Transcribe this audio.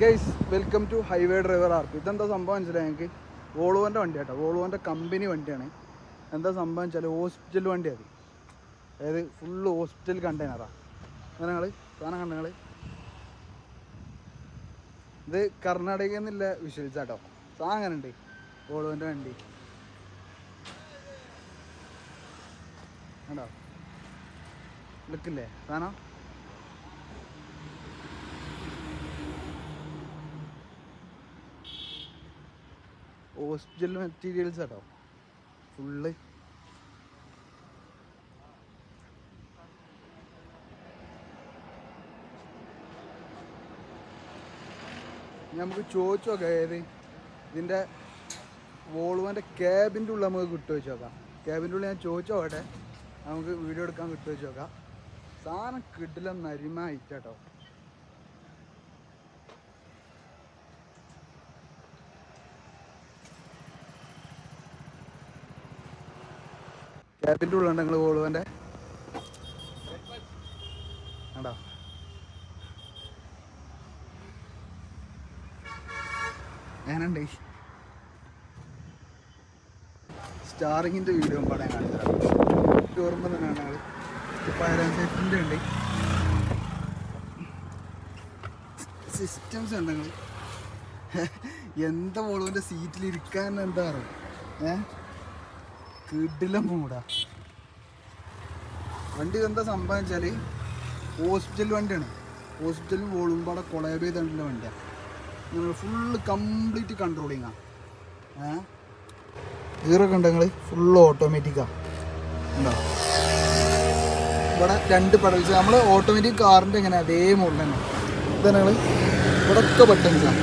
Guys welcome to highway driver ആർപ്പ്. ഇതെന്താ സംഭവം വെച്ചാൽ ഞങ്ങൾക്ക് വോൾവോൻ്റെ വണ്ടി കേട്ടോ, വോൾവോൻ്റെ കമ്പനി വണ്ടിയാണ്. എന്താ സംഭവം വെച്ചാൽ ഹോസ്പിറ്റൽ വണ്ടി അത്, അതായത് ഫുള്ള് ഹോസ്പിറ്റൽ കണ്ടെയ്നറാണ്. അങ്ങനെ ഞങ്ങൾ സാധനം കണ്ട ഞങ്ങൾ ഇത് കർണാടകയിൽ നിന്നുള്ള വിഷ്വൽസ് കേട്ടോ. സാധനം അങ്ങനെ ഉണ്ട് വോൾവോൻ്റെ വണ്ടി കണ്ടോ, ലുക്കില്ലേ സാധനം. ഹോസ്പിറ്റൽ മെറ്റീരിയൽസ് കേട്ടോ ഫുള്ള്. നമുക്ക് ചോദിച്ചു നോക്കാം ഏത് ഇതിൻ്റെ വോൾവോൻ്റെ ക്യാബിൻ്റെ ഉള്ളിൽ നമുക്ക് കിട്ടുമോ വെച്ച് നോക്കാം. ക്യാബിൻ്റെ ഉള്ളിൽ ഞാൻ ചോദിച്ചു നോക്കട്ടെ, നമുക്ക് വീഡിയോ എടുക്കാൻ കിട്ടുമോ വെച്ച് നോക്കാം. സാധനം കിട്ടില്ല നരിമായിട്ട് കേട്ടോ. ക്യാബിൻ്റെ ഉള്ളുണ്ട് നിങ്ങൾ വോൾവോൻ്റെ കണ്ടോ. ഞാനുണ്ട് സ്റ്റാറിങ്ങിൻ്റെ വീഡിയോ പാടാൻ കാണിച്ചത് ഓർമ്മ തന്നെയാണ്. ഞങ്ങൾ ഫയർ ആൻഡ് സേഫ്റ്റിൻ്റെ ഉണ്ട്, സിസ്റ്റംസ് ഉണ്ട്. ഞങ്ങൾ എന്താ വോൾവോൻ്റെ സീറ്റിലിരിക്കാൻ എന്താ പറയുക, കിടില മൂടാ വണ്ടി. എന്താ സംഭവം വെച്ചാൽ ഹോസ്പിറ്റൽ വണ്ടിയാണ്. ഹോസ്പിറ്റലും വോളുമ്പാടെ കൊളാബ് ചെയ്തിട്ടുള്ള വണ്ടിയാണ്. Full complete കൺട്രോളിങ്ങാണ്. ഗിയറൊക്കെ ഉണ്ട് ഞങ്ങൾ ഫുള്ള് ഓട്ടോമാറ്റിക്കാണ്. ഉണ്ടോ ഇവിടെ 2 പെഡൽസ്, നമ്മൾ ഓട്ടോമാറ്റിക് കാറിൻ്റെ എങ്ങനെ അതേ മോഡൽ തന്നെ. ഇതാണ് ഞങ്ങൾ ഇവിടെയൊക്കെ ബട്ടൺസാണ്.